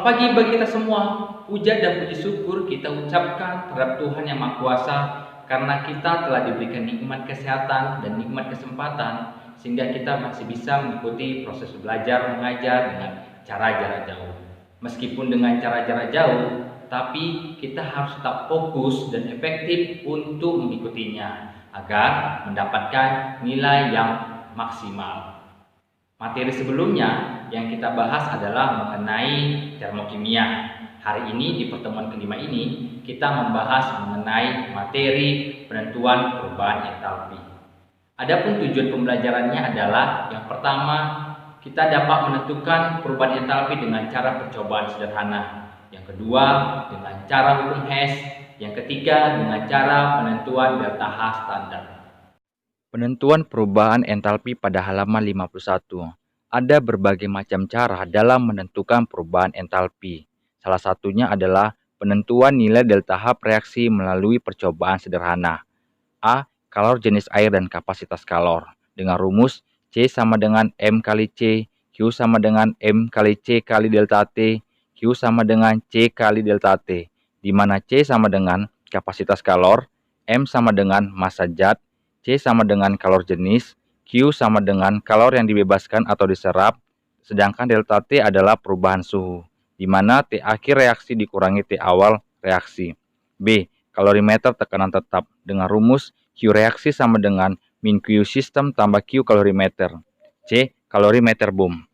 pagi bagi kita semua. Puja dan puji syukur kita ucapkan terhadap Tuhan yang Maha Kuasa karena kita telah diberikan nikmat kesehatan dan nikmat kesempatan sehingga kita masih bisa mengikuti proses belajar mengajar dengan cara jarak jauh. Meskipun dengan cara jarak jauh, tapi kita harus tetap fokus dan efektif untuk mengikutinya agar mendapatkan nilai yang maksimal. Materi sebelumnya yang kita bahas adalah mengenai termokimia. Hari ini di pertemuan kelima ini kita membahas mengenai materi penentuan perubahan entalpi. Adapun tujuan pembelajarannya adalah yang pertama, kita dapat menentukan perubahan entalpi dengan cara percobaan sederhana. Yang kedua, dengan cara hukum Hess. Yang ketiga, dengan cara penentuan delta H standar. Penentuan perubahan entalpi pada halaman 51. Ada berbagai macam cara dalam menentukan perubahan entalpi. Salah satunya adalah penentuan nilai delta H reaksi melalui percobaan sederhana. A. Kalor jenis air dan kapasitas kalor. Dengan rumus C sama dengan M kali C, Q sama dengan M kali C kali delta T, Q sama dengan C kali delta T, di mana C sama dengan kapasitas kalor, M sama dengan massa zat, C sama dengan kalor jenis, Q sama dengan kalor yang dibebaskan atau diserap, sedangkan delta T adalah perubahan suhu, di mana T akhir reaksi dikurangi T awal reaksi. B. Kalorimeter tekanan tetap dengan rumus Q reaksi sama dengan min Q sistem tambah Q kalorimeter. C. Kalorimeter boom.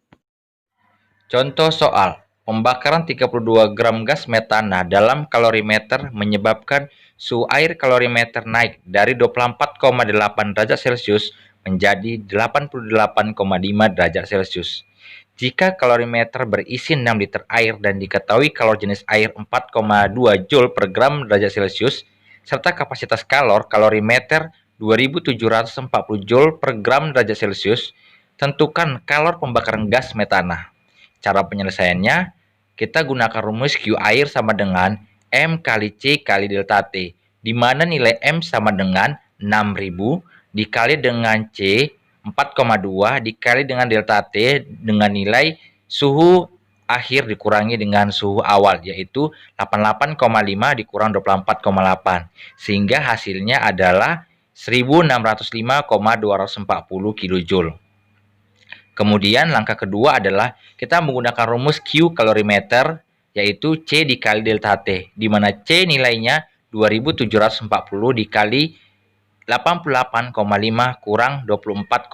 Contoh soal. Pembakaran 32 gram gas metana dalam kalorimeter menyebabkan suhu air kalorimeter naik dari 24,8 derajat Celcius menjadi 88,5 derajat Celcius. Jika kalorimeter berisi 6 liter air dan diketahui kalor jenis air 4,2 Joule per gram derajat Celcius, serta kapasitas kalorimeter 2740 Joule per gram derajat Celcius, tentukan kalor pembakaran gas metana. Cara penyelesaiannya, kita gunakan rumus Q air sama dengan M kali C kali delta T, di mana nilai M sama dengan 6000 dikali dengan C 4,2 dikali dengan delta T dengan nilai suhu akhir dikurangi dengan suhu awal, yaitu 88,5 dikurang 24,8, sehingga hasilnya adalah 1605,240 kJ. Kemudian langkah kedua adalah kita menggunakan rumus Q kalorimeter, yaitu C dikali delta T, di mana C nilainya 2740 dikali 88,5 kurang 24,8.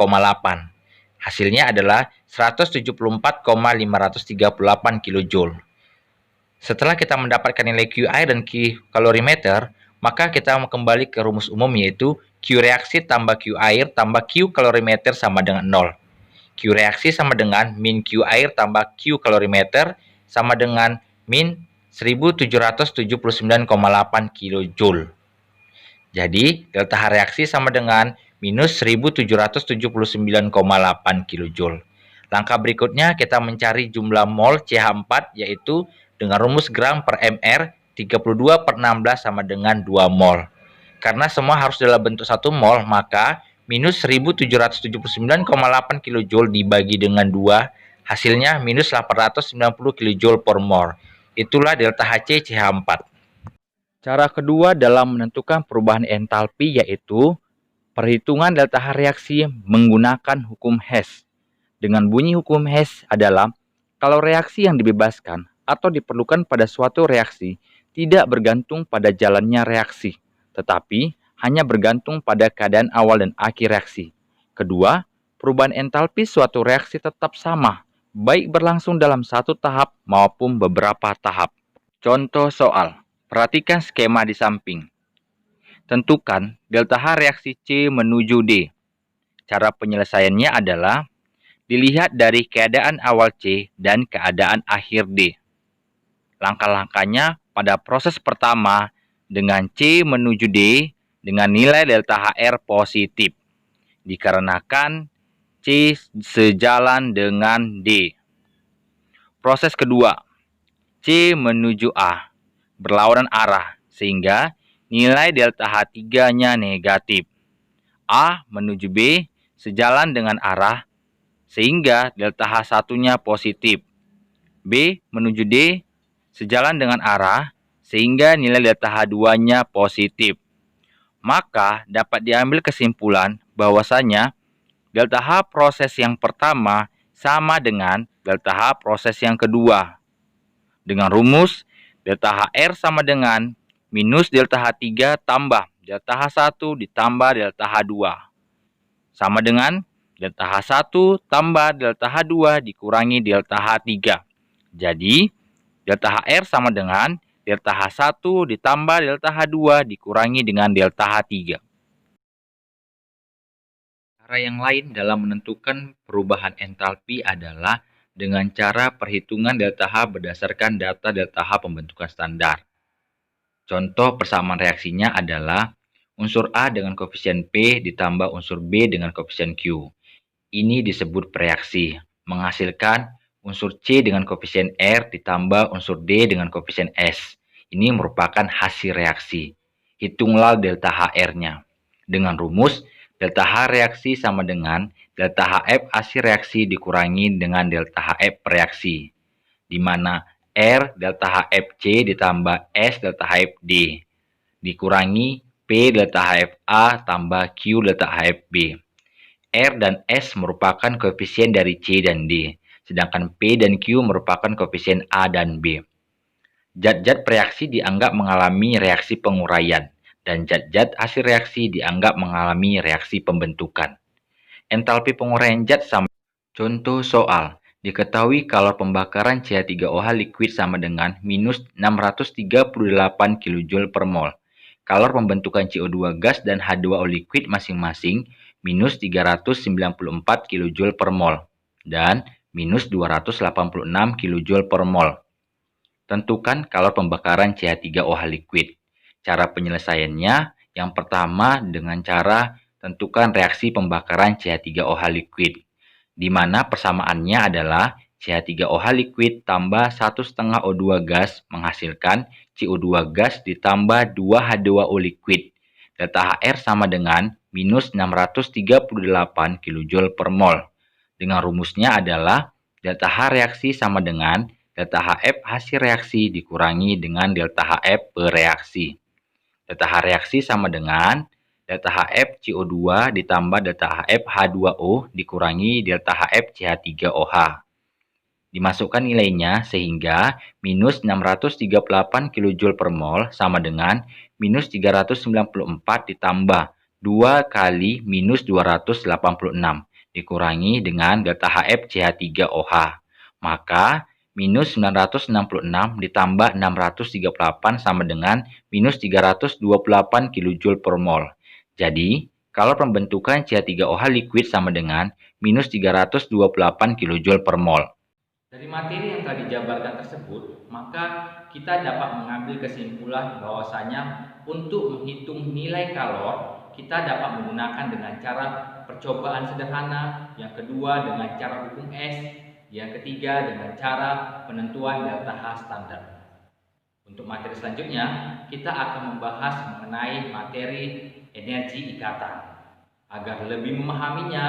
Hasilnya adalah 174,538 kJ. Setelah kita mendapatkan nilai Q air dan Q kalorimeter, maka kita kembali ke rumus umum, yaitu Q reaksi tambah Q air tambah Q kalorimeter sama dengan 0. Q reaksi sama dengan min Q air tambah Q kalorimeter sama dengan min 1779,8 kJ. Jadi, delta H reaksi sama dengan minus 1779,8 kJ. Langkah berikutnya kita mencari jumlah mol CH4, yaitu dengan rumus gram per mR 32/16 sama dengan 2 mol. Karena semua harus dalam bentuk 1 mol, maka minus 1779,8 kJ dibagi dengan 2, hasilnya minus 890 kJ per mol. Itulah delta Hc CH4. Cara kedua dalam menentukan perubahan entalpi yaitu perhitungan delta H reaksi menggunakan hukum Hess. Dengan bunyi hukum Hess adalah kalau reaksi yang dibebaskan atau diperlukan pada suatu reaksi tidak bergantung pada jalannya reaksi, tetapi hanya bergantung pada keadaan awal dan akhir reaksi. Kedua, perubahan entalpi suatu reaksi tetap sama, baik berlangsung dalam satu tahap maupun beberapa tahap. Contoh soal, perhatikan skema di samping. Tentukan delta H reaksi C menuju D. Cara penyelesaiannya adalah dilihat dari keadaan awal C dan keadaan akhir D. Langkah-langkahnya pada proses pertama dengan C menuju D, dengan nilai delta HR positif, dikarenakan C sejalan dengan D. Proses kedua, C menuju A, berlawanan arah, sehingga nilai delta H3-nya negatif. A menuju B, sejalan dengan arah, sehingga delta H1-nya positif. B menuju D, sejalan dengan arah sehingga nilai delta H2-nya positif. Maka dapat diambil kesimpulan bahwasanya delta H proses yang pertama sama dengan delta H proses yang kedua. Dengan rumus delta HR sama dengan minus delta H3 tambah delta H1 ditambah delta H2. Sama dengan delta H1 tambah delta H2 dikurangi delta H3. Jadi, delta HR sama dengan delta H1 ditambah delta H2 dikurangi dengan delta H3. Cara yang lain dalam menentukan perubahan entalpi adalah dengan cara perhitungan delta H berdasarkan data delta H pembentukan standar. Contoh persamaan reaksinya adalah unsur A dengan koefisien P ditambah unsur B dengan koefisien Q. Ini disebut bereaksi, menghasilkan unsur C dengan koefisien R ditambah unsur D dengan koefisien S. Ini merupakan hasil reaksi. Hitunglah delta HR-nya. Dengan rumus, delta H reaksi sama dengan delta HF hasil reaksi dikurangi dengan delta HF reaksi, di mana R delta HF C ditambah S delta HF D, dikurangi P delta HF A tambah Q delta HF B. R dan S merupakan koefisien dari C dan D, sedangkan P dan Q merupakan koefisien A dan B. Zat-zat bereaksi dianggap mengalami reaksi penguraian, dan zat-zat hasil reaksi dianggap mengalami reaksi pembentukan. Entalpi penguraian zat sama. Contoh soal, diketahui kalor pembakaran CH3OH liquid sama dengan minus 638 kJ per mol. Kalor pembentukan CO2 gas dan H2O liquid masing-masing minus 394 kJ per mol dan minus 286 kJ per mol. Tentukan kalor pembakaran CH3OH liquid. Cara penyelesaiannya yang pertama dengan cara tentukan reaksi pembakaran CH3OH liquid, di mana persamaannya adalah CH3OH liquid tambah 1,5 O2 gas menghasilkan CO2 gas ditambah 2 H2O liquid. Delta HR sama dengan minus 638 kJ per mol. Dengan rumusnya adalah delta H reaksi sama dengan delta HF hasil reaksi dikurangi dengan delta HF bereaksi. Delta H reaksi sama dengan delta HF CO2 ditambah delta HF H2O dikurangi delta HF CH3OH. Dimasukkan nilainya sehingga minus 638 kJ per mol sama dengan minus 394 ditambah 2 kali minus 286 dikurangi dengan delta HF CH3OH. Maka minus 966 ditambah 638 sama dengan minus 328 kJ per mol. Jadi, kalau pembentukan CH3OH liquid sama dengan minus 328 kJ per mol. Dari materi yang telah dijabarkan tersebut, maka kita dapat mengambil kesimpulan bahwasanya untuk menghitung nilai kalor, kita dapat menggunakan dengan cara percobaan sederhana, yang kedua dengan cara hukum S, yang ketiga dengan cara penentuan delta H standar. Untuk materi selanjutnya, kita akan membahas mengenai materi energi ikatan. Agar lebih memahaminya,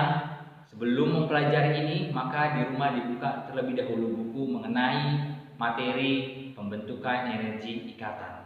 sebelum mempelajari ini, maka di rumah dibuka terlebih dahulu buku mengenai materi pembentukan energi ikatan.